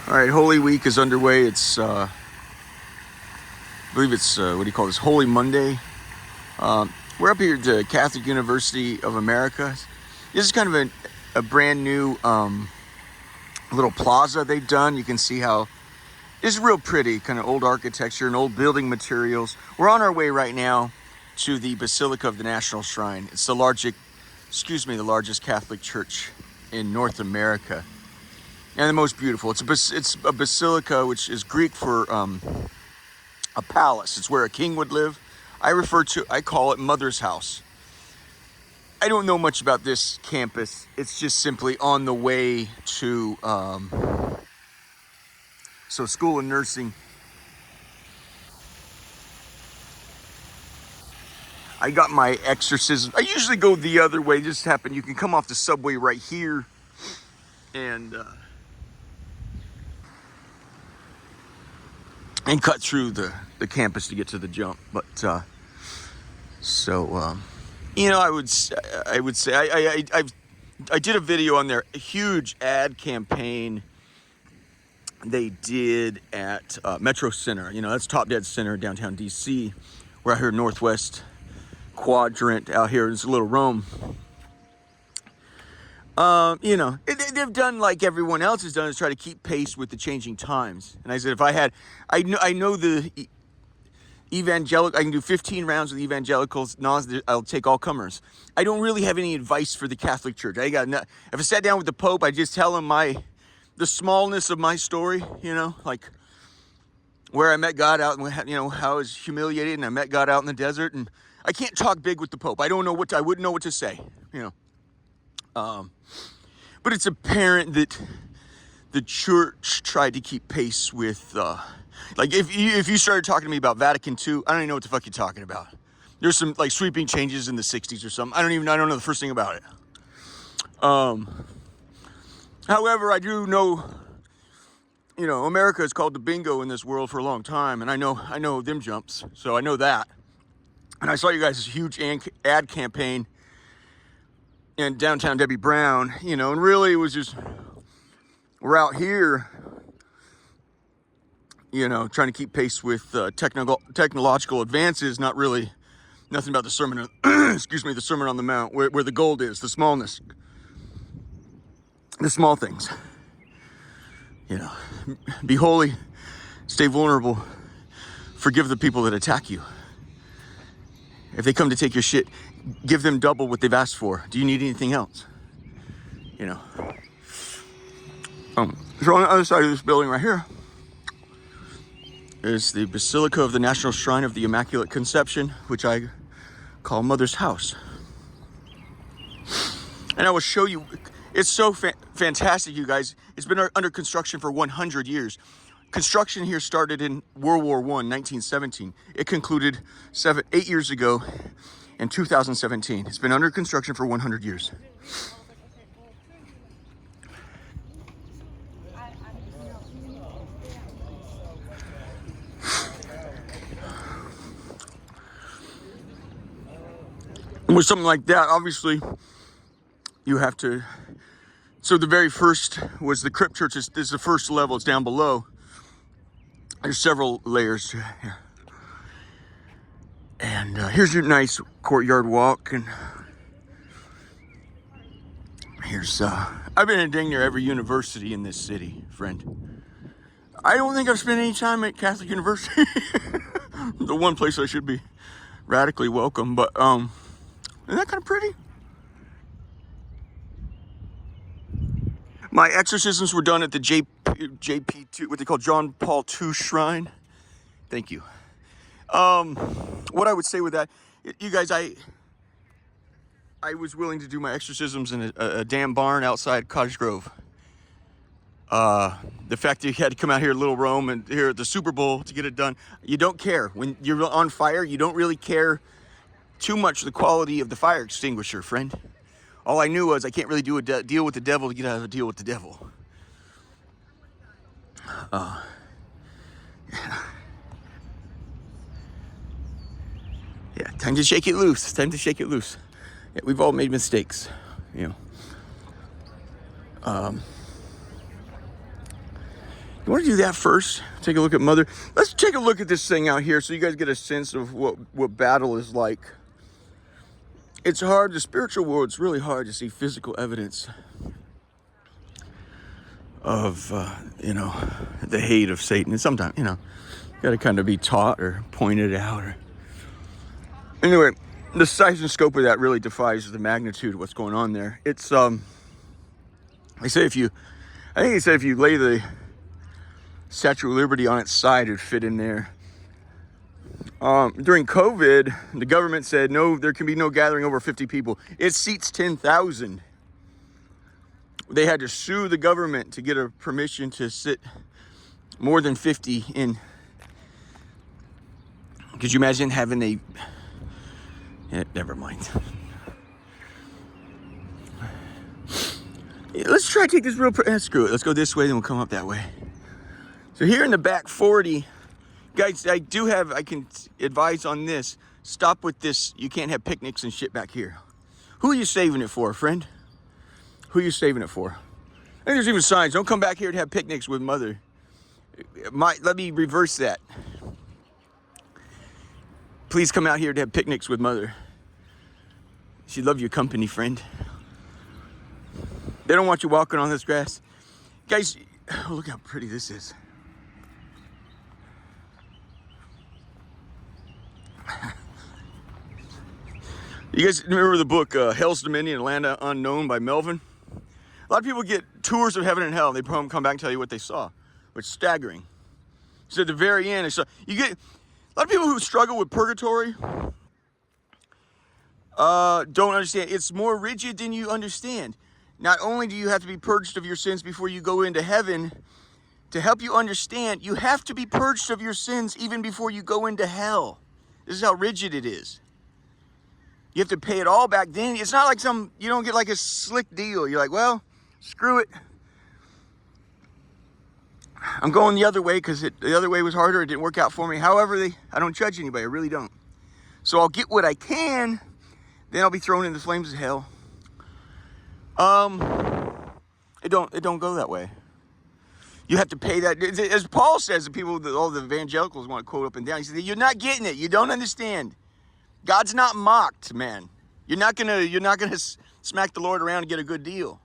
All right, Holy Week is underway. It's, I believe it's, what do you call this, Holy Monday. We're up here at the Catholic University of America. This is kind of a brand new little plaza they've done. You can see how it's real pretty, kind of old architecture and old building materials. We're on our way right now to the Basilica of the National Shrine. It's the largest Catholic church in North America. And the most beautiful. It's a basilica, which is Greek for a palace. It's where a king would live. I call it Mother's House. I don't know much about this campus. It's just simply on the way to school of nursing. I got my exorcism. I usually go the other way. Just happened. You can come off the subway right here and cut through the campus to get to the jump. But I would say I did a video on their huge ad campaign they did at Metro Center. That's Top Dead Center, downtown DC. We're out here Northwest quadrant out here in this little Rome. They've done like everyone else has done, is try to keep pace with the changing times. And I said, I know the evangelical, I can do 15 rounds with evangelicals. I'll take all comers. I don't really have any advice for the Catholic Church. If I sat down with the Pope, I just tell him the smallness of my story. Like where I met God out, and how I was humiliated, and I met God out in the desert. And I can't talk big with the Pope. I wouldn't know what to say. But it's apparent that the church tried to keep pace with, if you started talking to me about Vatican II, I don't even know what the fuck you're talking about. There's some like sweeping changes in the 60s or something. I don't know the first thing about it. However, I do know, America is called the bingo in this world for a long time. And I know them jumps. So I know that. And I saw you guys' huge ad campaign in downtown Debbie Brown, and really it was just, we're out here, trying to keep pace with technological advances, not really nothing about the sermon, the Sermon on the Mount, where the gold is, the smallness, the small things, be holy, stay vulnerable, forgive the people that attack you. If they come to take your shit, give them double what they've asked for. Do you need anything else? So on the other side of this building right here is the Basilica of the National Shrine of the Immaculate Conception, which I call Mother's House. And I will show you, it's so fantastic, you guys. It's been under construction for 100 years. Construction here started in World War I, 1917. It concluded 8 years ago in 2017. It's been under construction for 100 years. And with something like that, obviously, you have to... So the very first was the crypt church. This is the first level. It's down below. There's several layers here. And here's your nice courtyard walk. And here's, I've been in dang near every university in this city, friend. I don't think I've spent any time at Catholic University. The one place I should be radically welcome. But, isn't that kind of pretty? My exorcisms were done at the JP2, what they call John Paul II Shrine. Thank you. What I would say with that, you guys, I was willing to do my exorcisms in a damn barn outside Cottage Grove. The fact that you had to come out here at Little Rome and here at the Super Bowl to get it done, you don't care. When you're on fire, you don't really care too much the quality of the fire extinguisher, friend. All I knew was I can't really do a deal with the devil to get out of a deal with the devil. Yeah, time to shake it loose. Time to shake it loose. Yeah, we've all made mistakes, You want to do that first? Take a look at Mother. Let's take a look at this thing out here so you guys get a sense of what battle is like. It's hard, the spiritual world, it's really hard to see physical evidence of, the hate of Satan. And sometimes, got to kind of be taught or pointed out. Anyway, the size and scope of that really defies the magnitude of what's going on there. It's, I think he said if you lay the Statue of Liberty on its side, it'd fit in there. During COVID, the government said, no, there can be no gathering over 50 people. It seats 10,000. They had to sue the government to get a permission to sit more than 50 in. Could you imagine having never mind. Let's try to take this screw it. Let's go this way, then we'll come up that way. So here in the back 40, guys, I can advise on this. Stop with this. You can't have picnics and shit back here. Who are you saving it for, friend? Who are you saving it for? I think there's even signs. Don't come back here to have picnics with Mother. Let me reverse that. Please come out here to have picnics with Mother. She'd love your company, friend. They don't want you walking on this grass. Guys, look how pretty this is. You guys remember the book Hell's Dominion, Land Unknown by Melvin? A lot of people get tours of heaven and hell. They come back and tell you what they saw, which is staggering. So at the very end, you get a lot of people who struggle with purgatory don't understand. It's more rigid than you understand. Not only do you have to be purged of your sins before you go into heaven, to help you understand, you have to be purged of your sins even before you go into hell. This is how rigid it is. You have to pay it all back then. It's not like you don't get like a slick deal. You're like, well, screw it. I'm going the other way because the other way was harder. It didn't work out for me. However, I don't judge anybody. I really don't. So I'll get what I can. Then I'll be thrown in the flames of hell. It don't go that way. You have to pay that. As Paul says, all the evangelicals want to quote up and down. He said, you're not getting it. You don't understand. God's not mocked, man. You're not gonna smack the Lord around and get a good deal.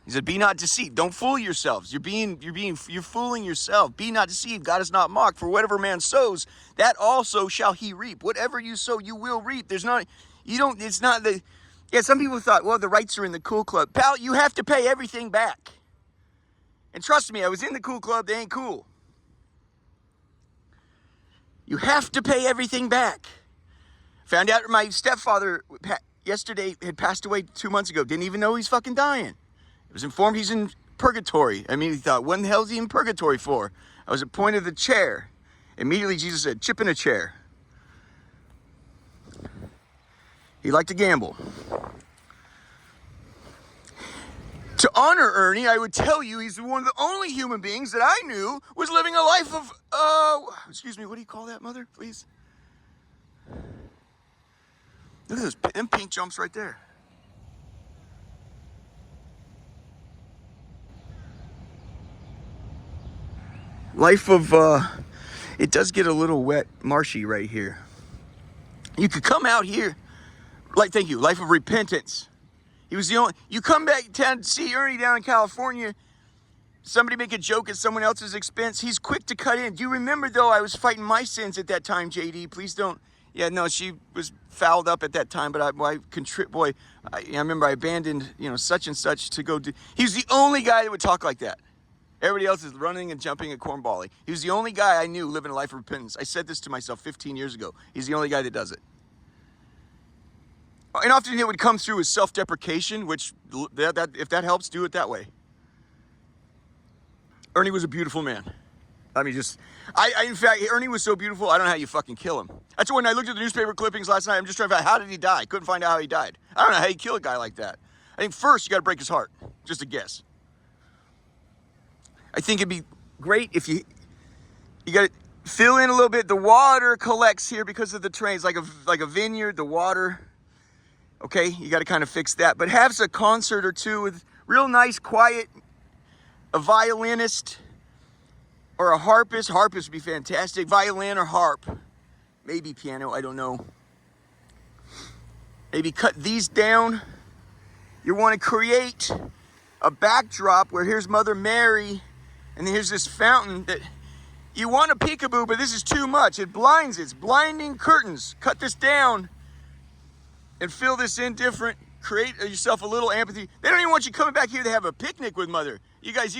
He said, be not deceived. Don't fool yourselves. You're fooling yourself. Be not deceived. God is not mocked. For whatever man sows, that also shall he reap. Whatever you sow, you will reap. Some people thought, well, the rights are in the cool club. Pal, you have to pay everything back. And trust me, I was in the cool club. They ain't cool. You have to pay everything back. Found out my stepfather yesterday had passed away 2 months ago. Didn't even know he's fucking dying. I was informed he's in purgatory. I immediately thought, what in the hell is he in purgatory for? I was appointed the chair. Immediately Jesus said, chip in a chair. He liked to gamble. To honor Ernie, I would tell you he's one of the only human beings that I knew was living a life of, excuse me, what do you call that, Mother, please? Look at them pink jumps right there. Life of, it does get a little wet, marshy right here. You could come out here, thank you, life of repentance. He was the only, you come back to see Ernie down in California, somebody make a joke at someone else's expense, he's quick to cut in. Do you remember, though, I was fighting my sins at that time, JD? Please don't. Yeah, no, she was fouled up at that time, but I remember I abandoned, such and such to go do. He was the only guy that would talk like that. Everybody else is running and jumping at cornballing. He was the only guy I knew living a life of repentance. I said this to myself 15 years ago. He's the only guy that does it. And often it would come through as self-deprecation, which, if that helps, do it that way. Ernie was a beautiful man. I mean, in fact, Ernie was so beautiful, I don't know how you fucking kill him. That's when I looked at the newspaper clippings last night, I'm just trying to find out, how did he die? Couldn't find out how he died. I don't know how you kill a guy like that. I think first, you got to break his heart. Just a guess. I think it'd be great if you got to fill in a little bit. The water collects here because of the trains, like a vineyard, the water. Okay, you got to kind of fix that. But have a concert or two with real nice, quiet a violinist or a harpist. Harpist would be fantastic. Violin or harp. Maybe piano, I don't know. Maybe cut these down. You want to create a backdrop where here's Mother Mary and here's this fountain that you want a peekaboo, but this is too much. It blinds. It's blinding curtains. Cut this down and fill this in different. Create yourself a little empathy. They don't even want you coming back here to have a picnic with Mother. You guys,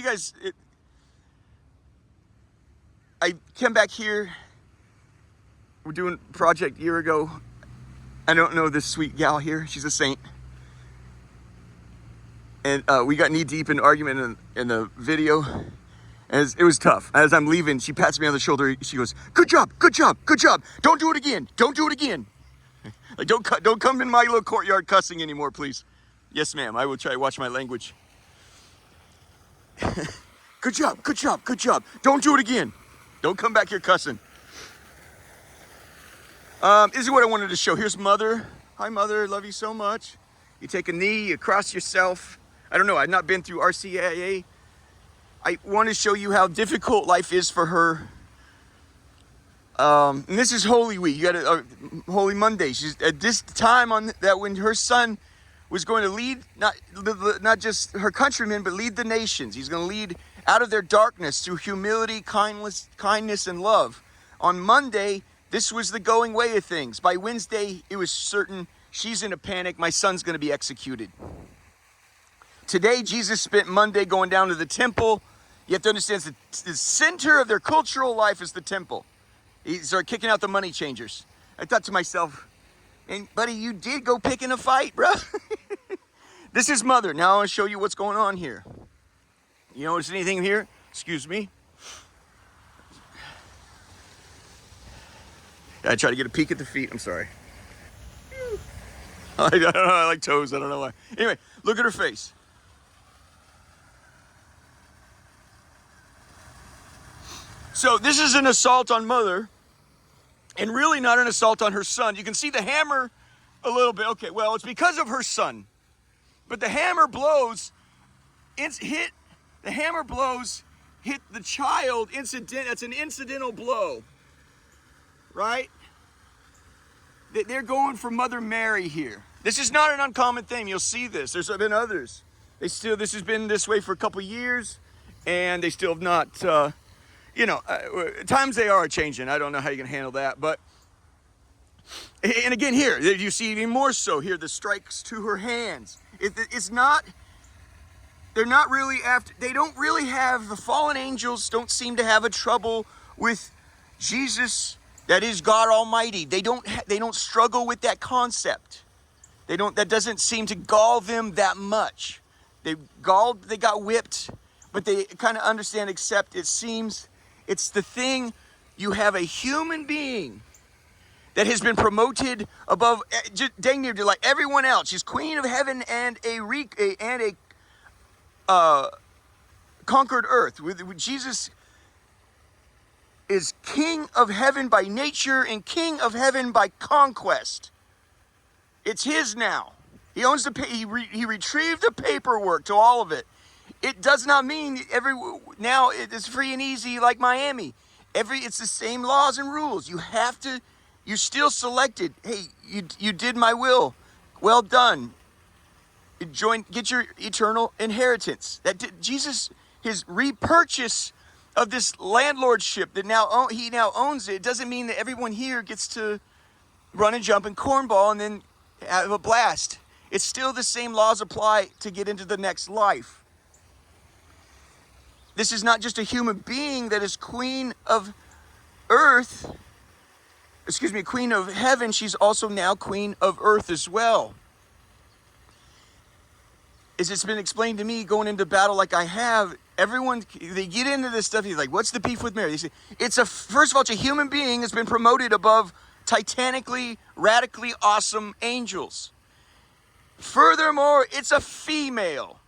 I came back here. We're doing a project a year ago. I don't know this sweet gal here. She's a saint. And we got knee deep in argument in the video. And it was tough. As I'm leaving, she pats me on the shoulder. She goes, "Good job, good job, good job. Don't do it again. Don't do it again." Like, don't come in my little courtyard cussing anymore, please. Yes, ma'am. I will try to watch my language. Good job, good job, good job. Don't do it again. Don't come back here cussing. This is what I wanted to show. Here's Mother. Hi, Mother. Love you so much. You take a knee, you cross yourself. I don't know. I've not been through RCIA. I want to show you how difficult life is for her. And this is Holy Week. You got Holy Monday. She's at this time on that when her son was going to lead not just her countrymen, but lead the nations. He's going to lead out of their darkness through humility, kindness, and love. On Monday, this was the going way of things. By Wednesday, it was certain she's in a panic. My son's going to be executed. Today, Jesus spent Monday going down to the temple. You have to understand the center of their cultural life is the temple. He started kicking out the money changers. I thought to myself, and buddy, you did go pick in a fight, bro. This is Mother. Now I want to show you what's going on here. You notice anything here? Excuse me. I try to get a peek at the feet. I'm sorry. I don't know. I like toes. I don't know why. Anyway, look at her face. So this is an assault on Mother, and really not an assault on her son. You can see the hammer a little bit. Okay, well, it's because of her son. But the hammer blows, hit the child, that's an incidental blow, right? They're going for Mother Mary here. This is not an uncommon thing. You'll see this. There's been others. This has been this way for a couple years, and they still have not... times they are changing. I don't know how you can handle that, but, and again here, you see even more so here, the strikes to her hands. It's not, they're not really after, they don't really have, the fallen angels don't seem to have a trouble with Jesus, that is God Almighty. They don't struggle with that concept. That doesn't seem to gall them that much. They got whipped, but they kind of understand, accept, it seems. It's the thing, you have a human being that has been promoted above, dang near to like everyone else. She's Queen of Heaven and a conquered earth. With Jesus is King of Heaven by nature and King of Heaven by conquest. It's his now. He owns he retrieved the paperwork to all of it. It does not mean now it is free and easy like Miami. It's the same laws and rules. You're still selected. Hey, you did my will. Well done. Get your eternal inheritance. Jesus, his repurchase of this landlordship that he now owns it doesn't mean that everyone here gets to run and jump and cornball and then have a blast. It's still the same laws apply to get into the next life. This is not just a human being that is Queen of Earth. Queen of Heaven. She's also now Queen of Earth as well. As it's been explained to me going into battle like I have, they get into this stuff. He's like, what's the beef with Mary? They say, first of all, it's a human being that's been promoted above titanically, radically awesome angels. Furthermore, it's a female.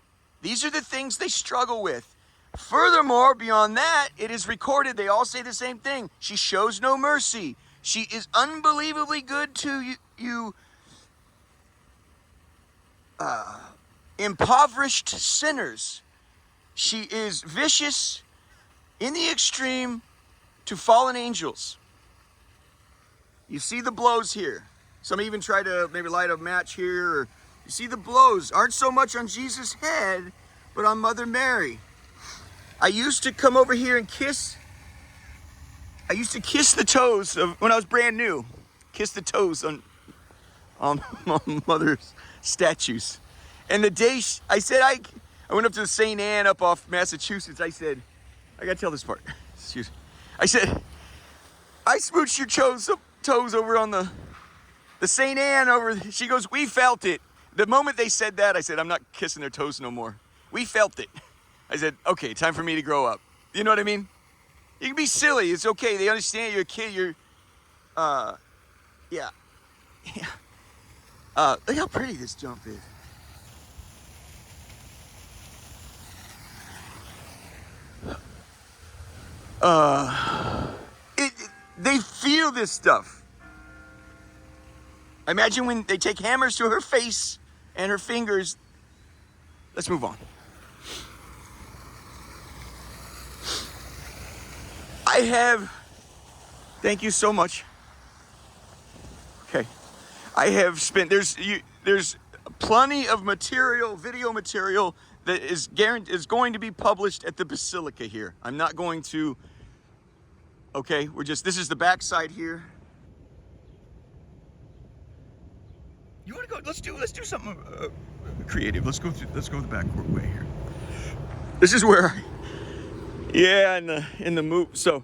These are the things they struggle with. Furthermore, beyond that, it is recorded, they all say the same thing. She shows no mercy. She is unbelievably good to you impoverished sinners. She is vicious in the extreme to fallen angels. You see the blows here. Some even try to maybe light a match here. Or you see the blows aren't so much on Jesus' head, but on Mother Mary. I used to come over here and kiss. I used to kiss the toes of when I was brand new. Kiss the toes on Mother's statues. And the day I said I went up to the St. Anne up off Massachusetts. I said, I gotta tell this part. Excuse me. I said, I smooched your toes over on the St. Anne over. She goes, we felt it. The moment they said that, I said, I'm not kissing their toes no more. We felt it. I said, okay, time for me to grow up. You know what I mean? You can be silly. It's okay. They understand you're a kid. You're, yeah. Look how pretty this jump is. They feel this stuff. Imagine when they take hammers to her face and her fingers. Let's move on. Thank you so much. Okay. I have spent, there's plenty of material, video material that is going to be published at the Basilica here. I'm not going to, okay, this is the backside here. You want to go, let's do something creative. Let's go the back way here. This is where, yeah, in the move. So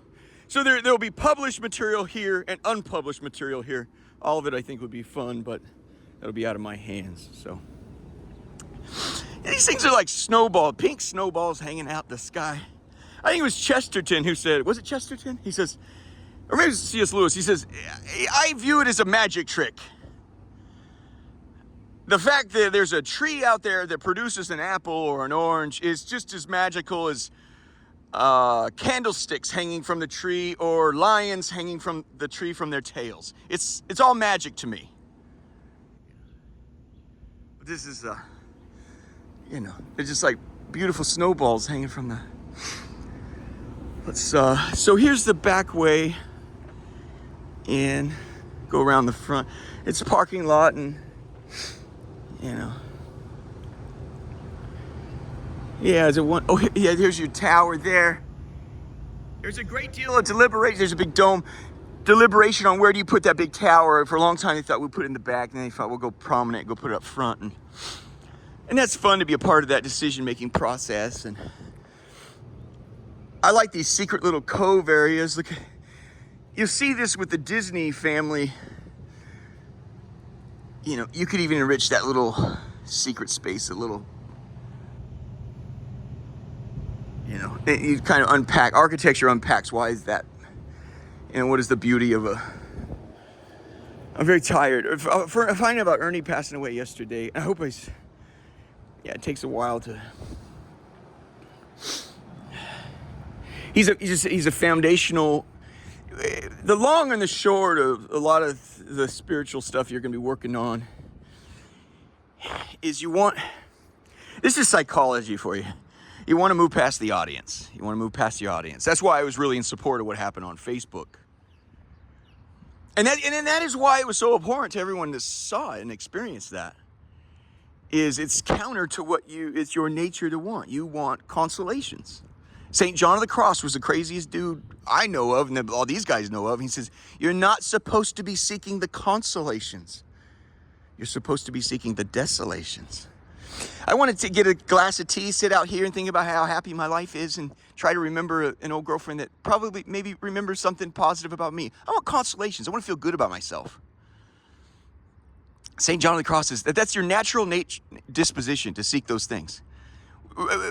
there'll be published material here and unpublished material here. All of it I think would be fun, but that'll be out of my hands. So and these things are like pink snowballs hanging out the sky. I think it was Chesterton who said, was it Chesterton? He says, or maybe it was C.S. Lewis. He says, I view it as a magic trick. The fact that there's a tree out there that produces an apple or an orange is just as magical as candlesticks hanging from the tree or lions hanging from the tree from their tails. It's all magic to me. But this is, it's just like beautiful snowballs hanging from the... So here's the back way in, go around the front. It's a parking lot and, yeah, there's your tower there. There's a great deal of deliberation. There's a big deliberation on where do you put that big tower. For a long time, they thought we'd put it in the back, and then they thought we'll go prominent, go put it up front. And that's fun to be a part of that decision-making process. And I like these secret little cove areas. Look, you'll see this with the Disney family. You could even enrich that little secret space a little. You kind of unpack, architecture unpacks, why is that? And what is the beauty of I'm very tired. Finding out about Ernie passing away yesterday, I hope it takes a while to... He's a foundational... The long and the short of a lot of the spiritual stuff you're going to be working on is this is psychology for you. You want to move past the audience. You want to move past the audience. That's why I was really in support of what happened on Facebook. And that is why it was so abhorrent to everyone that saw it and experienced that. It's counter to it's your nature to want. You want consolations. St. John of the Cross was the craziest dude I know of, and all these guys know of. He says, you're not supposed to be seeking the consolations. You're supposed to be seeking the desolations. I wanted to get a glass of tea, sit out here and think about how happy my life is and try to remember an old girlfriend that probably maybe remembers something positive about me. I want consolations. I want to feel good about myself. St. John of the Cross that's your natural disposition to seek those things.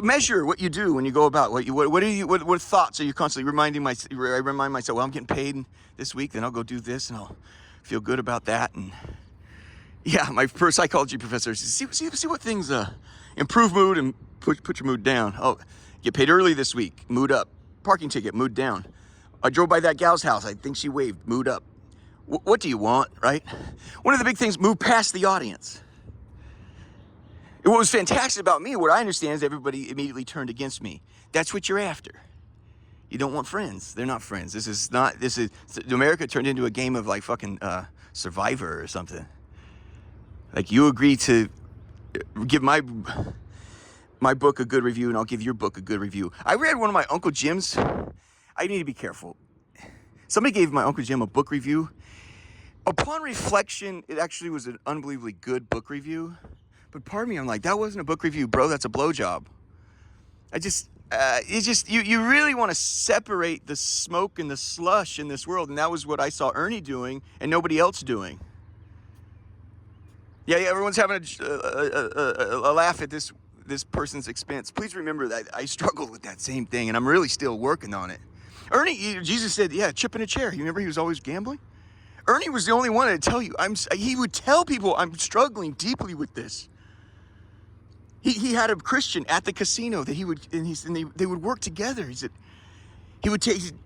Measure what you do when you go about. What thoughts are you constantly reminding myself? I remind myself, well, I'm getting paid this week, then I'll go do this and I'll feel good about that. And yeah, my first psychology professor says, see what things improve mood and put your mood down. Oh, get paid early this week, mood up. Parking ticket, mood down. I drove by that gal's house, I think she waved, mood up. What do you want, right? One of the big things, move past the audience. What was fantastic about me, what I understand is everybody immediately turned against me. That's what you're after. You don't want friends. They're not friends. America turned into a game of like fucking Survivor or something. Like you agree to give my book a good review and I'll give your book a good review. I read one of my Uncle Jim's. I need to be careful. Somebody gave my Uncle Jim a book review. Upon reflection, it actually was an unbelievably good book review. But part of me, I'm like, that wasn't a book review, bro. That's a blowjob. You really want to separate the smoke and the slush in this world. And that was what I saw Ernie doing and nobody else doing. Yeah, everyone's having a laugh at this person's expense. Please remember that I struggled with that same thing and I'm really still working on it. Ernie, Jesus said, yeah, chip in a chair. You remember he was always gambling? Ernie was the only one to tell you. He would tell people, I'm struggling deeply with this. He had a Christian at the casino that they would work together. He said he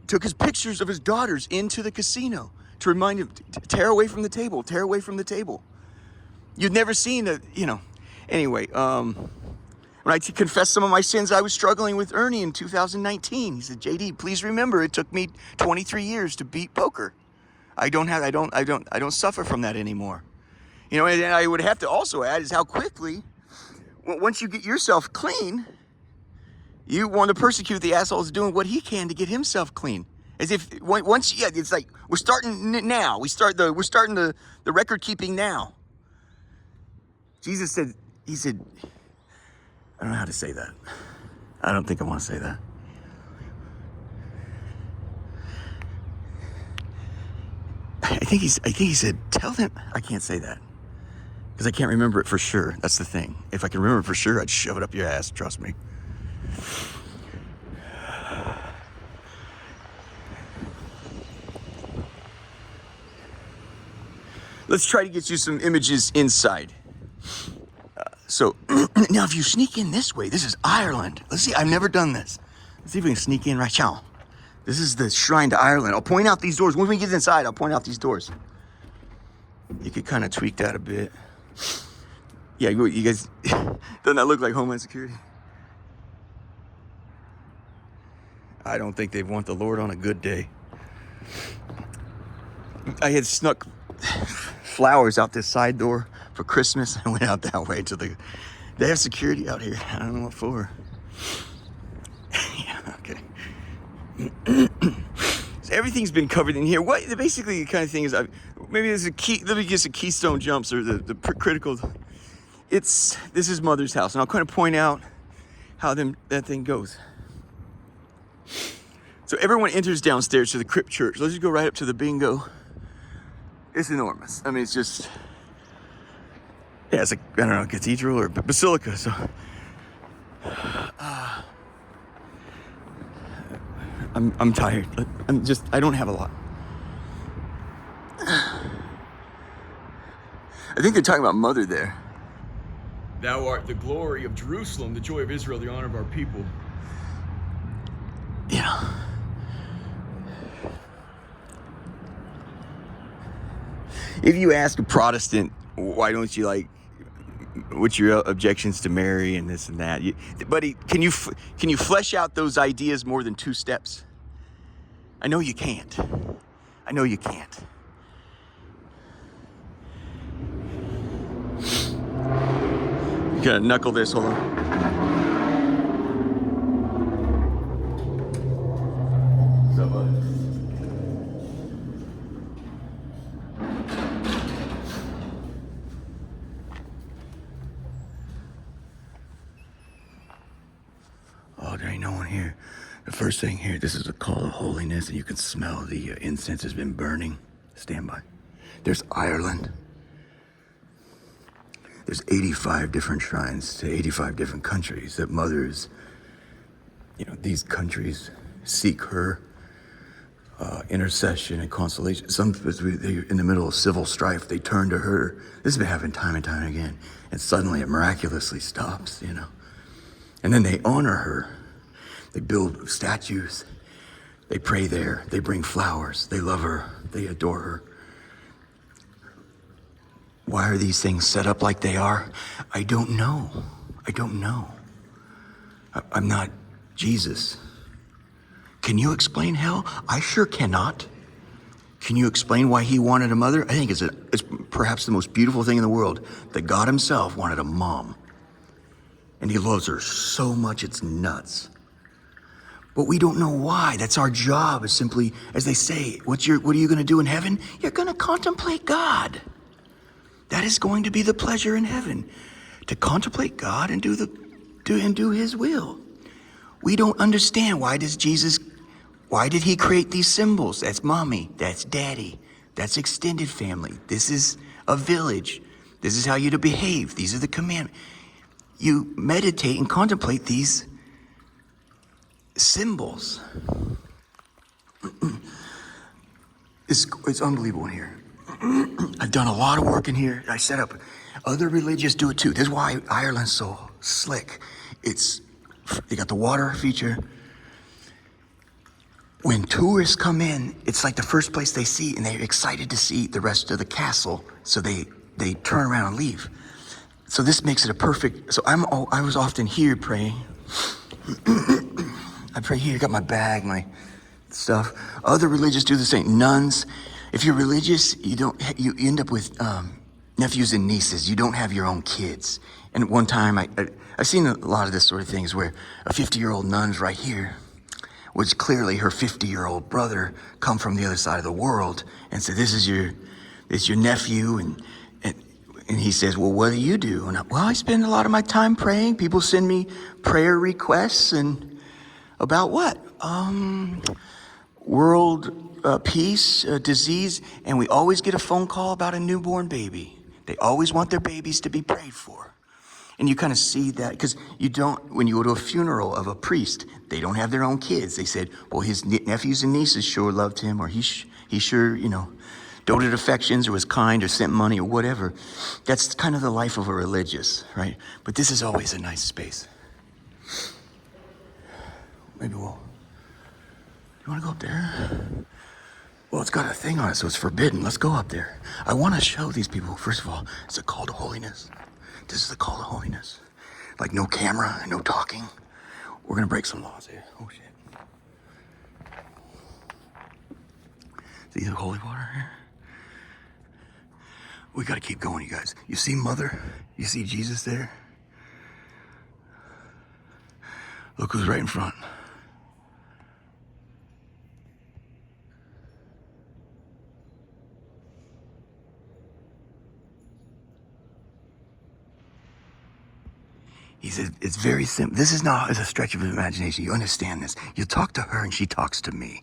took his pictures of his daughters into the casino to remind him, tear away from the table, tear away from the table. You'd never seen anyway, when I confessed some of my sins, I was struggling with Ernie in 2019. He said, JD, please remember, it took me 23 years to beat poker. I don't suffer from that anymore. And I would have to also add is how quickly, once you get yourself clean, you want to persecute the asshole who's doing what he can to get himself clean. As if it's like we're starting now. We're starting the record keeping now. Jesus said, he said, I don't know how to say that. I don't think I want to say that. I think he said, tell them, I can't say that. Because I can't remember it for sure. That's the thing. If I can remember it for sure, I'd shove it up your ass, trust me. Let's try to get you some images inside. So, now if you sneak in this way, this is Ireland. Let's see, I've never done this. Let's see if we can sneak in right now. This is the shrine to Ireland. I'll point out these doors. When we get inside, I'll point out these doors. You could kind of tweak that a bit. Yeah, you guys, doesn't that look like Homeland Security? I don't think they want the Lord on a good day. I had snuck flowers out this side door for Christmas. I went out that way they have security out here. I don't know what for. Yeah, okay. So everything's been covered in here. Basically the kind of thing is, maybe there's let me guess, a Keystone Jumps or the critical. This is Mother's house, and I'll kind of point out how that thing goes. So everyone enters downstairs to the Crypt Church. Let's just go right up to the bingo. It's enormous. I mean, it's just, yeah, it's like, I don't know, cathedral or basilica. So, I'm tired. I don't have a lot. I think they're talking about Mother there. Thou art the glory of Jerusalem, the joy of Israel, the honor of our people. Yeah. If you ask a Protestant, why don't you what's your objections to Mary and this and that? Buddy, can you flesh out those ideas more than 2 steps? I know you can't. I know you can't. You gotta knuckle this, hold on. What's up, bud? Oh, there ain't no one here. The first thing here, this is a call of holiness, and you can smell the incense has been burning. Stand by. There's Ireland. There's 85 different shrines to 85 different countries that mothers, these countries seek her intercession and consolation. Some, they're in the middle of civil strife, they turn to her. This has been happening time and time again. And suddenly it miraculously stops, And then they honor her. They build statues. They pray there. They bring flowers. They love her. They adore her. Why are these things set up like they are? I don't know. I don't know. I'm not Jesus. Can you explain hell? I sure cannot. Can you explain why he wanted a mother? I think it's perhaps the most beautiful thing in the world that God himself wanted a mom. And he loves her so much it's nuts. But we don't know why. That's our job, is simply, as they say, what are you going to do in heaven? You're going to contemplate God. That is going to be the pleasure in heaven, to contemplate God and do his will. We don't understand, why did he create these symbols? That's mommy, that's daddy, that's extended family. This is a village. This is how you're to behave. These are the commandments. You meditate and contemplate these symbols. It's unbelievable in here. I've done a lot of work in here. I set up. Other religions do it too. This is why Ireland's so slick. They got the water feature. When tourists come in, it's like the first place they see, and they're excited to see the rest of the castle. So they turn around and leave. So this makes it a perfect. So I was often here praying. I pray here. Got my bag, my stuff. Other religions do the same. Nuns. If you're religious, you end up with nephews and nieces. You don't have your own kids. And at one time, I've seen a lot of this sort of things where a 50-year-old nun's right here was clearly her 50-year-old brother come from the other side of the world and said, this is your nephew. And he says, well, what do you do? And I spend a lot of my time praying. People send me prayer requests, and about what? World peace, disease, and we always get a phone call about a newborn baby. They always want their babies to be prayed for. And you kind of see that, because when you go to a funeral of a priest, they don't have their own kids. They said, well, his nephews and nieces sure loved him, or he sure, doted affections, or was kind, or sent money, or whatever. That's kind of the life of a religious, right? But this is always a nice space. Maybe you want to go up there? Well, it's got a thing on it, so it's forbidden. Let's go up there. I want to show these people, first of all, it's a call to holiness. This is the call to holiness. Like no camera, no talking. We're going to break some laws here. Oh, shit. See the holy water here? We got to keep going, you guys. You see Mother? You see Jesus there? Look who's right in front. He said, it's very simple. This is not as a stretch of imagination. You understand this. You talk to her and she talks to me.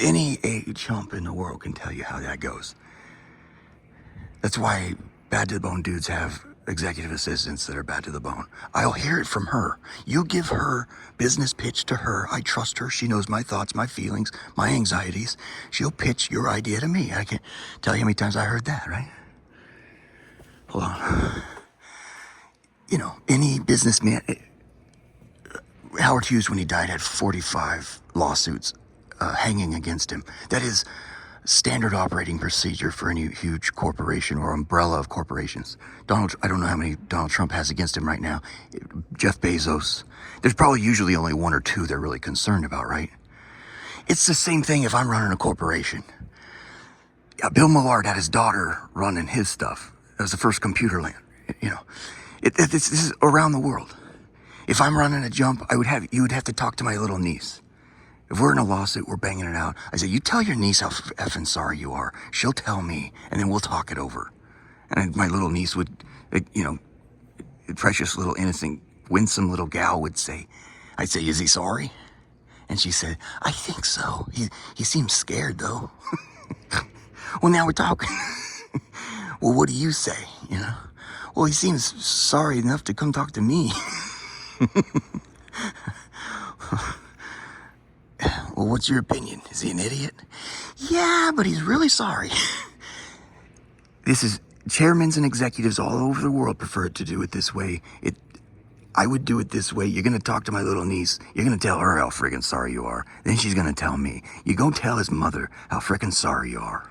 Any chump in the world can tell you how that goes. That's why bad to the bone dudes have executive assistants that are bad to the bone. I'll hear it from her. You give her business pitch to her. I trust her. She knows my thoughts, my feelings, my anxieties. She'll pitch your idea to me. I can't tell you how many times I heard that, right? Hold on. Any businessman, Howard Hughes, when he died, had 45 lawsuits hanging against him. That is standard operating procedure for any huge corporation or umbrella of corporations. I don't know how many Donald Trump has against him right now. Jeff Bezos. There's probably usually only one or two they're really concerned about, right? It's the same thing if I'm running a corporation. Bill Millard had his daughter running his stuff. That was the first computer land, This is around the world. If I'm running a jump, you would have to talk to my little niece. If we're in a lawsuit, we're banging it out. I say, you tell your niece how effing sorry you are. She'll tell me, and then we'll talk it over. And my little niece would, precious little innocent, winsome little gal would say, I'd say, is he sorry? And she said, I think so. He seems scared though. Well, now we're talking. Well, what do you say, Well, he seems sorry enough to come talk to me. Well, what's your opinion? Is he an idiot? Yeah, but he's really sorry. This is chairmen and executives all over the world prefer to do it this way. I would do it this way. You're going to talk to my little niece. You're going to tell her how friggin' sorry you are. Then she's going to tell me. You go tell his mother how friggin' sorry you are.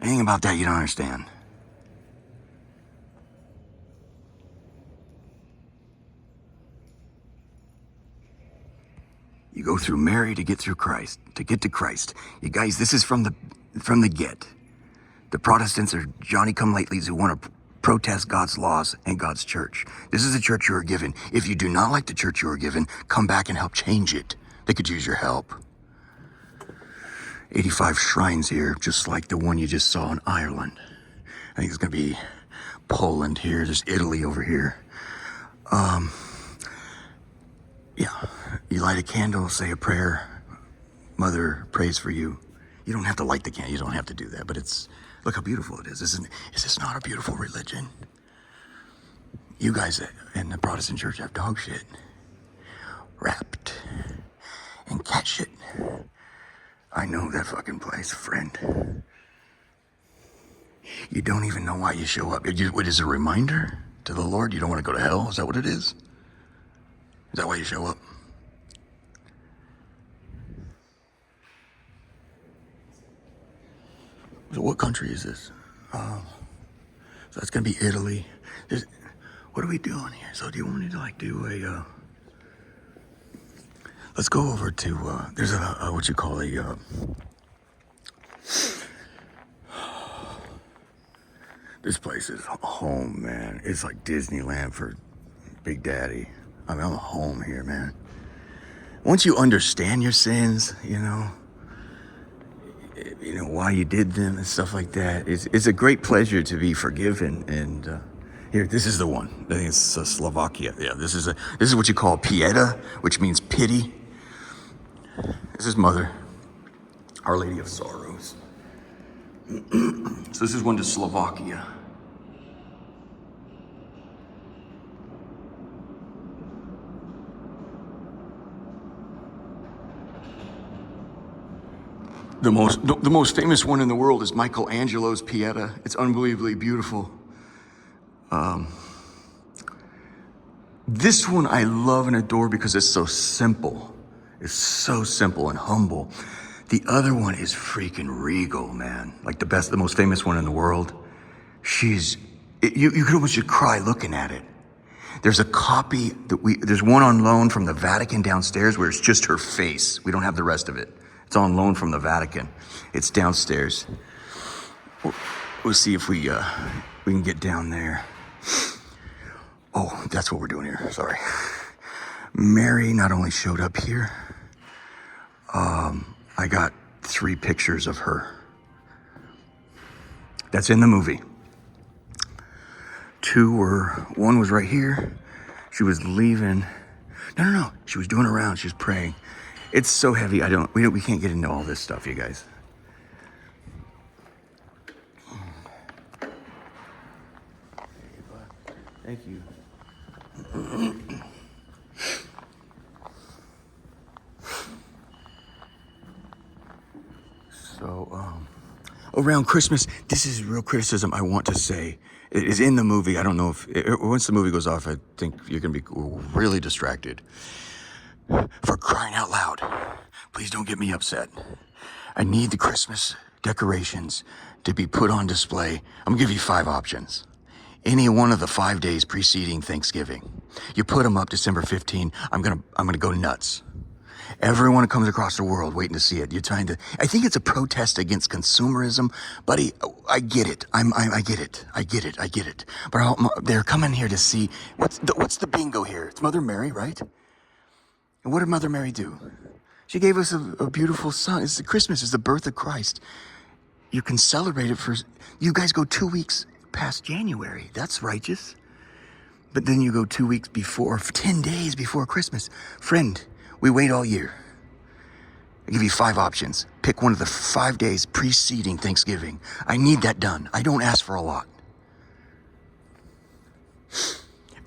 Anything about that you don't understand. You go through Mary to get through Christ, to get to Christ. You guys, this is from the get. The Protestants are Johnny-come-latelys who want to protest God's laws and God's church. This is the church you are given. If you do not like the church you are given, come back and help change it. They could use your help. 85 shrines here, just like the one you just saw in Ireland. I think it's going to be Poland here. There's Italy over here. Yeah, you light a candle, say a prayer. Mother prays for you. You don't have to light the candle. You don't have to do that. But look how beautiful it is. Is this not a beautiful religion? You guys in the Protestant church have dog shit wrapped in cat shit. I know that fucking place, friend. You don't even know why you show up. What is a reminder to the Lord? You don't want to go to hell? Is that what it is? Is that why you show up? So what country is this? So that's gonna be Italy. What are we doing here? So do you want me to do a? Let's go over to. There's a what you call a. This place is home, man. It's like Disneyland for Big Daddy. I mean, I'm home here, man. Once you understand your sins, you know why you did them and stuff like that. It's a great pleasure to be forgiven. And here, this is the one. I think it's Slovakia. Yeah, this is what you call pieta, which means pity. This is Mother, Our Lady of Sorrows. So this is one to Slovakia. The most famous one in the world is Michelangelo's Pieta. It's unbelievably beautiful. This one I love and adore because it's so simple. It's so simple and humble. The other one is freaking regal, man. Like the most famous one in the world. You could almost just cry looking at it. There's a copy there's one on loan from the Vatican downstairs where it's just her face. We don't have the rest of it. It's on loan from the Vatican. It's downstairs. We'll see if we can get down there. Oh, that's what we're doing here. Sorry. Mary not only showed up here, I got 3 pictures of her. That's in the movie. One was right here. She was leaving. No. She was doing a round. She was praying. It's so heavy. We can't get into all this stuff, you guys. Thank you. So, around Christmas, this is real criticism I want to say. It is in the movie. I don't know once the movie goes off, I think you're going to be really distracted. For crying out loud, please don't get me upset. I need the Christmas decorations to be put on display. I'm gonna give you 5 options. Any one of the 5 days preceding Thanksgiving. You put them up December 15, I'm gonna go nuts. Everyone who comes across the world waiting to see it. I think it's a protest against consumerism, buddy. I get it. I get it. But they're coming here to see, what's the bingo here? It's Mother Mary, right? And what did Mother Mary do? She gave us a beautiful son. It's Christmas. It's the birth of Christ. You can celebrate it you guys go 2 weeks past January. That's righteous. But then you go 2 weeks before, 10 days before Christmas. Friend, we wait all year. I give you 5 options. Pick one of the 5 days preceding Thanksgiving. I need that done. I don't ask for a lot.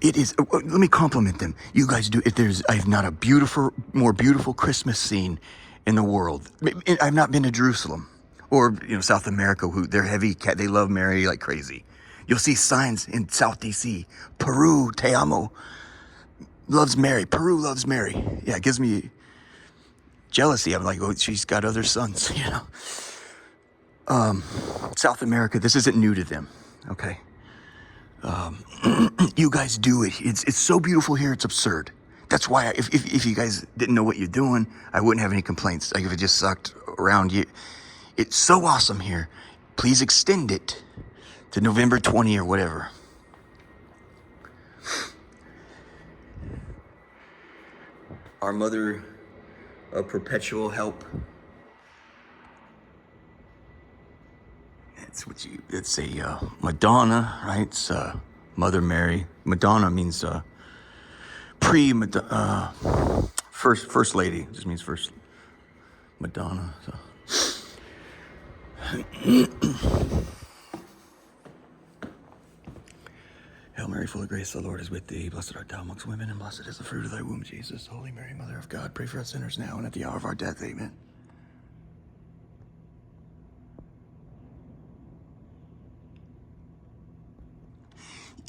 It is, let me compliment them. You guys do, I have not a more beautiful Christmas scene in the world. I've not been to Jerusalem or, South America, they're heavy, they love Mary like crazy. You'll see signs in South DC. Peru, te amo, loves Mary. Peru loves Mary. Yeah, it gives me jealousy. I'm like, oh, she's got other sons, South America, this isn't new to them, okay? You guys do it. It's so beautiful here, it's absurd. That's why if you guys didn't know what you're doing, I wouldn't have any complaints. Like if it just sucked around you. It's so awesome here. Please extend it to November 20 or whatever. Our Mother of Perpetual Help. It's a Madonna, right? It's Mother Mary. Madonna means Prima, first lady. It just means first Madonna. So. Hail Mary, full of grace, the Lord is with thee. Blessed art thou amongst women, and blessed is the fruit of thy womb, Jesus. Holy Mary, Mother of God, pray for us sinners now and at the hour of our death. Amen.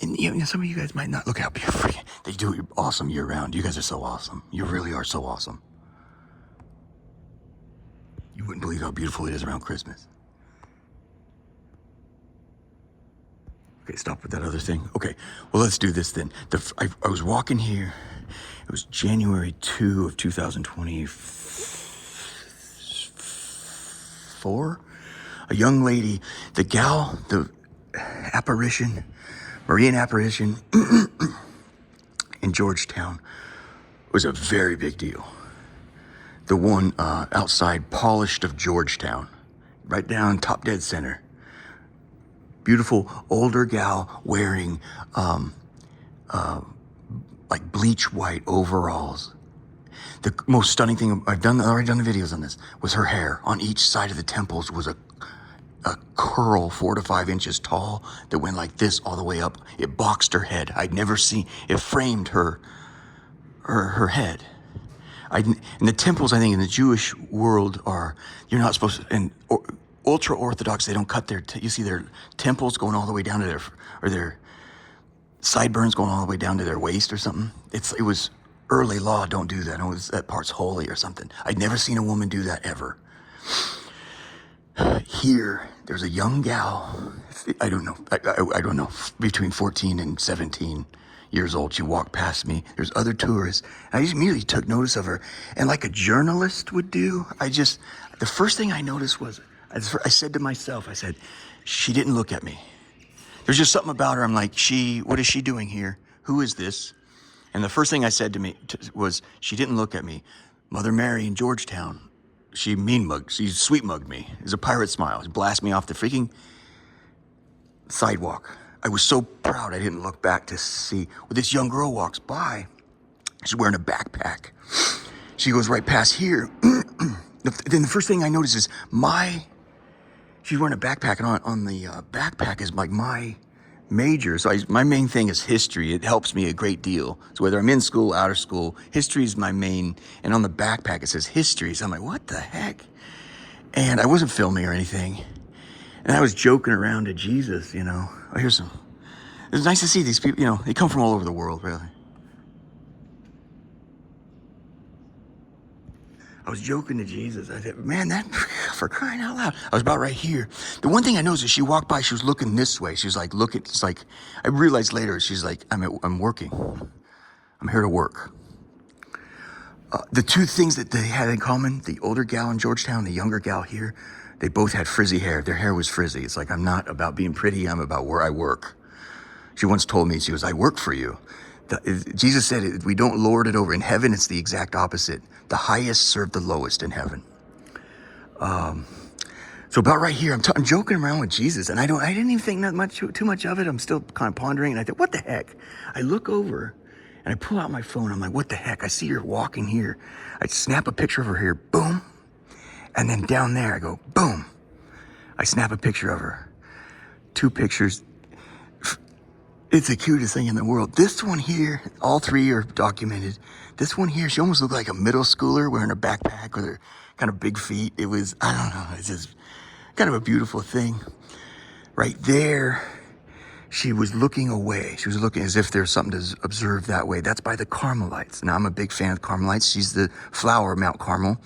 And you know, some of you guys might not look how beautiful they do it awesome year round. You guys are so awesome. You really are so awesome. You wouldn't believe how beautiful it is around Christmas. Okay, stop with that other thing. Okay, well, let's do this then. I was walking here. It was January 2 of 2024. A young lady, the gal, the apparition, Marian apparition in Georgetown was a very big deal. The one outside Polished of Georgetown, right down top dead center. Beautiful older gal wearing like bleach white overalls. The most stunning thing I've already done the videos on this was her hair. On each side of the temples was a curl 4 to 5 inches tall that went like this all the way up. It boxed her head. I'd never seen it. Framed her head. And the temples, I think, in the Jewish world are, you're not supposed to, and ultra Orthodox, they don't cut you see their temples going all the way down to their sideburns going all the way down to their waist or something. It was early law, don't do that. That part's holy or something. I'd never seen a woman do that ever. Here, there's a young gal, I don't know, between 14 and 17 years old. She walked past me. There's other tourists. I just immediately took notice of her. And like a journalist would do, the first thing I noticed was, I said to myself, I said, she didn't look at me. There's just something about her. I'm like, what is she doing here? Who is this? And the first thing I said to me was, she didn't look at me. Mother Mary in Georgetown. She sweet mugged me. It was a pirate smile. She blasted me off the freaking sidewalk. I was so proud I didn't look back to see. Well, this young girl walks by. She's wearing a backpack. She goes right past here. Then the first thing I notice is she's wearing a backpack, and on the backpack is like my major. So my main thing is history. It helps me a great deal. So whether I'm in school, out of school, history is my main. And on the backpack it says history. So I'm like, what the heck? And I wasn't filming or anything. And I was joking around to Jesus, you know. It's nice to see these people, you know, they come from all over the world, really. I was joking to Jesus. I said, man, that, for crying out loud. I was about right here. The one thing I noticed is she walked by, she was looking this way. She was like, it's like, I realized later, she's like, I'm working. I'm here to work. The two things that they had in common, the older gal in Georgetown, the younger gal here, they both had frizzy hair. Their hair was frizzy. It's like, I'm not about being pretty, I'm about where I work. She once told me, she goes, I work for you. Jesus said, we don't lord it over. In heaven, it's the exact opposite. The highest serve the lowest in heaven. So about right here, I'm joking around with Jesus, and I didn't even think too much of it. I'm still kind of pondering, and I thought, what the heck? I look over, and I pull out my phone. I'm like, what the heck? I see her walking here. I snap a picture of her here, boom. And then down there, I go, boom. I snap a picture of her. 2 pictures. It's the cutest thing in the world. This one here, all 3 are documented. This one here, she almost looked like a middle schooler wearing a backpack with her kind of big feet. It was, I don't know, it's just kind of a beautiful thing. Right there, she was looking away. She was looking as if there's something to observe that way. That's by the Carmelites. Now, I'm a big fan of the Carmelites. She's the flower of Mount Carmel.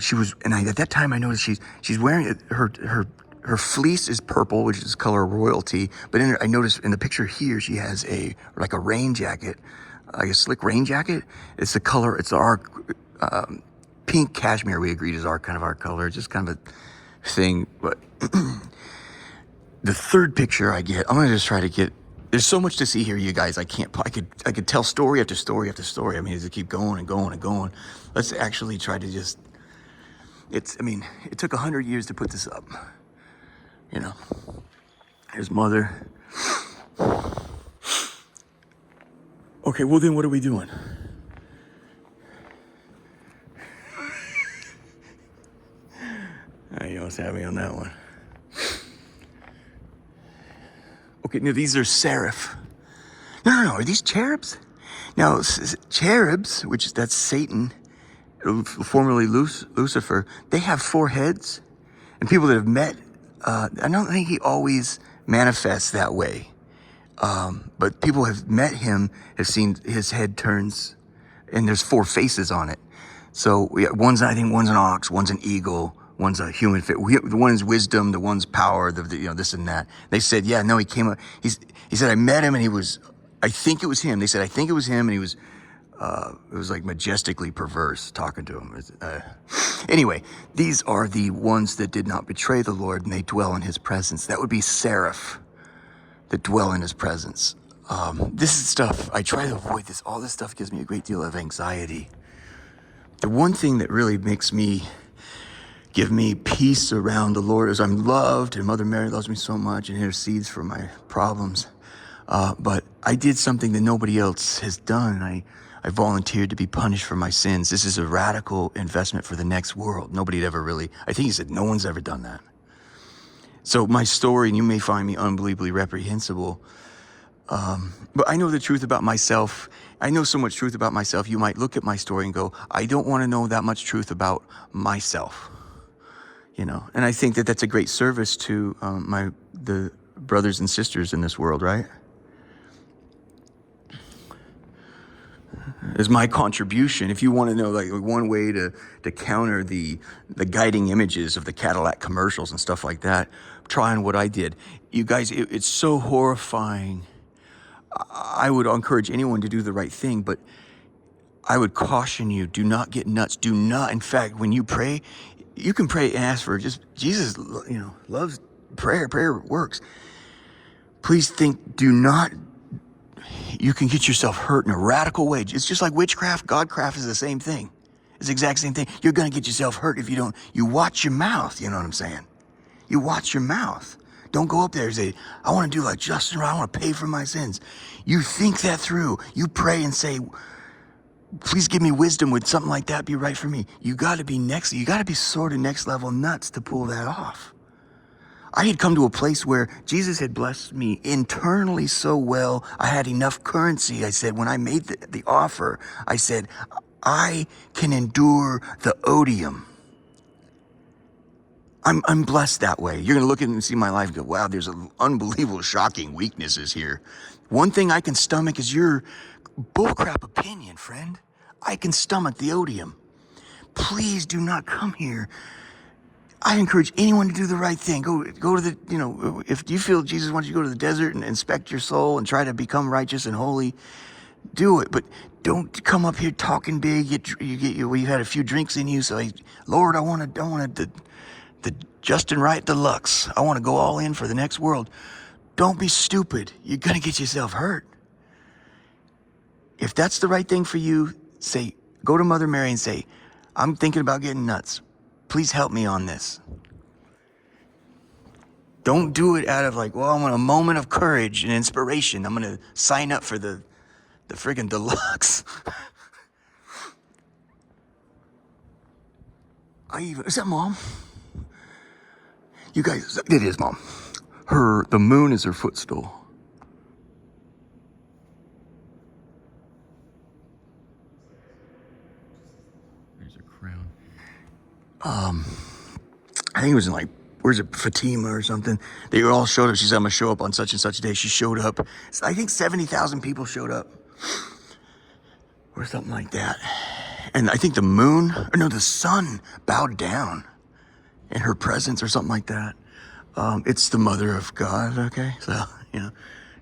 She was, and at that time I noticed she's wearing her fleece is purple, which is the color of royalty. But I noticed in the picture here she has like a rain jacket, like a slick rain jacket. It's the color. It's our pink cashmere. We agreed is our color. Just kind of a thing. But the third picture I get, I'm gonna just try to get. There's so much to see here, you guys. I could tell story after story after story. I mean, to keep going and going and going. Let's actually try to just. It took 100 years to put this up. You know, here's mother. Okay, well then what are we doing? You almost had me on that one. Okay, now these are seraph. No, are these cherubs? Now, cherubs, that's Satan, formerly Lucifer, they have 4 heads. And people that have met, I don't think he always manifests that way. But people have met him, have seen his head turns, and there's 4 faces on it. So one's an ox, one's an eagle, one's a human fit. The one is wisdom, the one's power, this and that. They said, yeah, no, he came up. He said, I met him, and I think it was him. They said, I think it was him, and he was. It was like majestically perverse talking to him. Anyway, these are the ones that did not betray the Lord, and they dwell in his presence. That would be seraph that dwell in his presence. This is stuff, I try to avoid this. All this stuff gives me a great deal of anxiety. The one thing that really give me peace around the Lord is I'm loved, and Mother Mary loves me so much and intercedes for my problems. But I did something that nobody else has done. I volunteered to be punished for my sins. This is a radical investment for the next world. Nobody had ever really, I think he said, no one's ever done that. So my story, and you may find me unbelievably reprehensible, but I know the truth about myself. I know so much truth about myself. You might look at my story and go, I don't want to know that much truth about myself. And I think that that's a great service to the brothers and sisters in this world, right? Is my contribution. If you want to know, like, one way to counter the guiding images of the Cadillac commercials and stuff like that, try on what I did. You guys, it's so horrifying. I would encourage anyone to do the right thing, but I would caution you, do not get nuts. Do not, in fact, when you pray, you can pray and ask for just, Jesus, loves prayer. Prayer works. Please do not, you can get yourself hurt in a radical way. It's just like witchcraft. Godcraft is the same thing. It's the exact same thing. You're going to get yourself hurt if you watch your mouth. You know what I'm saying? You watch your mouth. Don't go up there and say, I want to do like Justin, I want to pay for my sins. You think that through. You pray and say, please give me wisdom. Would something like that be right for me? You got to be sort of next level nuts to pull that off. I had come to a place where Jesus had blessed me internally so well, I had enough currency. I said, when I made the offer, I said, I can endure the odium. I'm blessed that way. You're going to look at it and see my life and go, wow, there's unbelievable, shocking weaknesses here. One thing I can stomach is your bullcrap opinion, friend. I can stomach the odium. Please do not come here. I encourage anyone to do the right thing. Go to the, if you feel Jesus wants you to go to the desert and inspect your soul and try to become righteous and holy, do it. But don't come up here talking big. You had a few drinks in you. So, Lord, I want the Justin Wright Deluxe. I want to go all in for the next world. Don't be stupid. You're going to get yourself hurt. If that's the right thing for you, go to Mother Mary and say, I'm thinking about getting nuts. Please help me on this. Don't do it out of I want a moment of courage and inspiration. I'm going to sign up for the friggin' deluxe. Is that Mom? You guys, it is Mom. The moon is her footstool. There's a crown. I think it was in where's it, Fatima or something. They all showed up. She said, I'm going to show up on such and such a day. She showed up. I think 70,000 people showed up. Or something like that. And I think the moon, or no, the sun bowed down in her presence or something like that. It's the mother of God, okay? So, you know,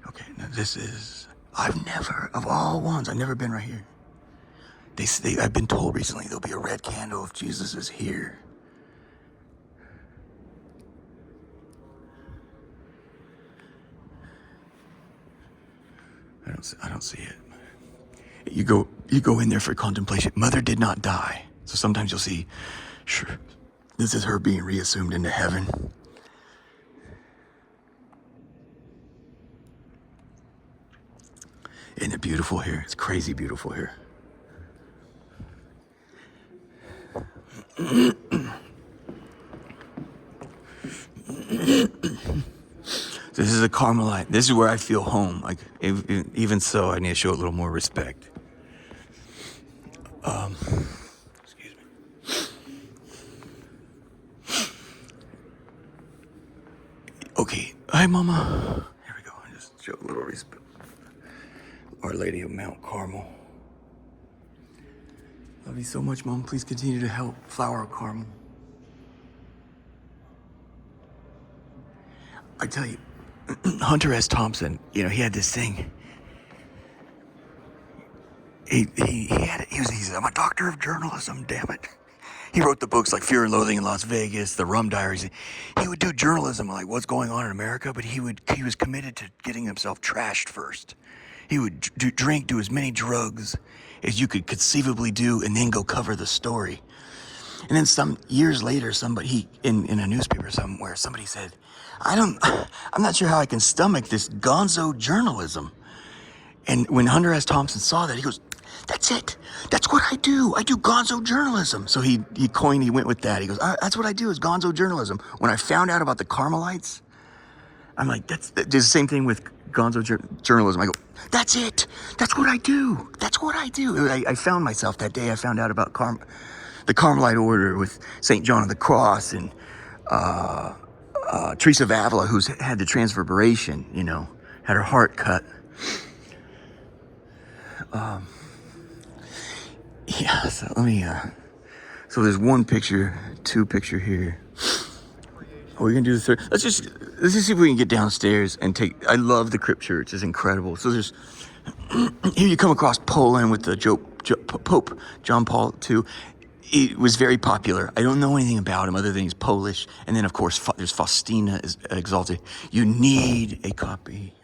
okay, now this is, of all ones, I've never been right here. I've been told recently there'll be a red candle if Jesus is here. I don't see it. You go in there for contemplation. Mother did not die. So sometimes you'll see, sure, this is her being reassumed into heaven. Isn't it beautiful here? It's crazy beautiful here. This is a Carmelite. This is where I feel home. Like, even so, I need to show a little more respect. Excuse me. Okay. Hi, Mama. Here we go. Just show a little respect. Our Lady of Mount Carmel. Love you so much, Mom. Please continue to help Flower of Carmel. I tell you, Hunter S. Thompson, you know, he had this thing. He's I'm a doctor of journalism, damn it. He wrote the books like Fear and Loathing in Las Vegas, The Rum Diaries. He would do journalism like what's going on in America, but he was committed to getting himself trashed first. He would drink, do as many drugs as you could conceivably do, and then go cover the story. And then some years later, somebody in a newspaper somewhere, somebody said, I'm not sure how I can stomach this gonzo journalism. And when Hunter S. Thompson saw that, he goes, that's it. That's what I do. I do gonzo journalism. So he went with that. He goes, that's what I do is gonzo journalism. When I found out about the Carmelites, I'm like, there's the same thing with gonzo journalism. I go, that's it. That's what I do. That's what I do. I found myself that day. I found out about the Carmelite order with St. John of the Cross and Teresa of Avila, who's had the transfiguration, you know, had her heart cut. Yeah, so let me, so there's one picture, two picture here. Oh, we're gonna do the third. Let's just see if we can get downstairs and I love the Crypt Church, it's incredible. So there's, here you come across Poland with the Pope John Paul II. He was very popular. I don't know anything about him other than he's Polish. And then of course, there's Faustina is exalted. You need a copy.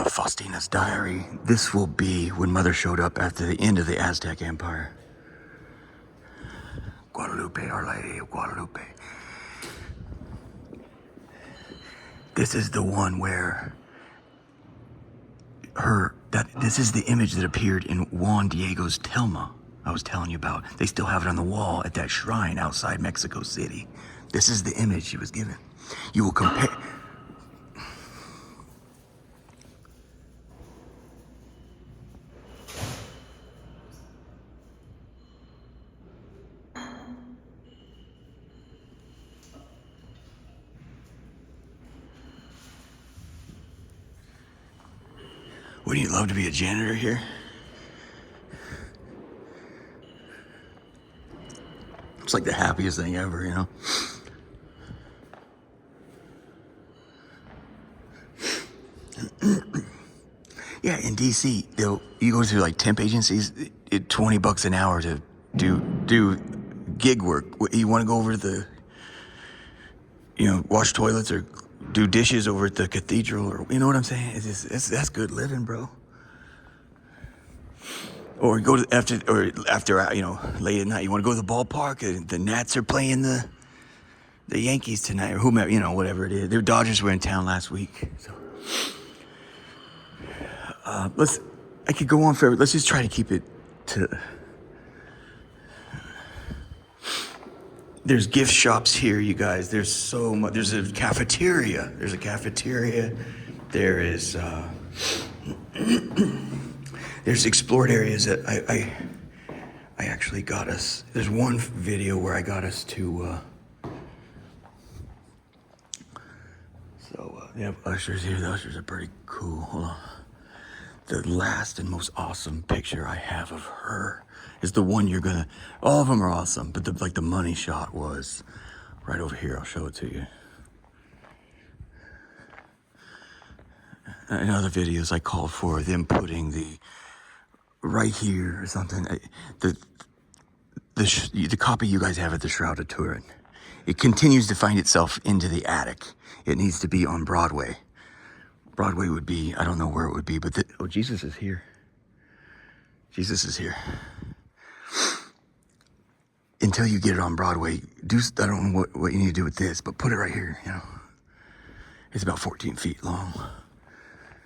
Faustina's diary. This will be when Mother showed up after the end of the Aztec Empire. Guadalupe, Our Lady of Guadalupe. This is the one where this is the image that appeared in Juan Diego's Telma I was telling you about. They still have it on the wall at that shrine outside Mexico City. This is the image she was given. You will compare. Wouldn't you love to be a janitor here? It's like the happiest thing ever, you know? Yeah, in DC, you go to like temp agencies, $20 an hour to do gig work. You want to go over to wash toilets or do dishes over at the cathedral, or you know what I'm saying? That's good living, bro. Or go to after late at night, you want to go to the ballpark. The Nats are playing the Yankees tonight, or whomever, whatever it is. The Dodgers were in town last week. So I could go on forever. Let's just try to keep it to. There's gift shops here, you guys. There's so much. There's a cafeteria. There is. There's explored areas that I actually got us. There's one video where I got us to. Yep, ushers here. The ushers are pretty cool. Hold on. The last and most awesome picture I have of her is the one you're gonna. All of them are awesome, but the money shot was right over here. I'll show it to you. In other videos, I called for them putting the right here or something. The copy you guys have at the Shrouded Turret. It continues to find itself into the attic. It needs to be on Broadway. Broadway would be, I don't know where it would be, but oh, Jesus is here. Jesus is here. Until you get it on Broadway, I don't know what you need to do with this, but put it right here, you know. It's about 14 feet long.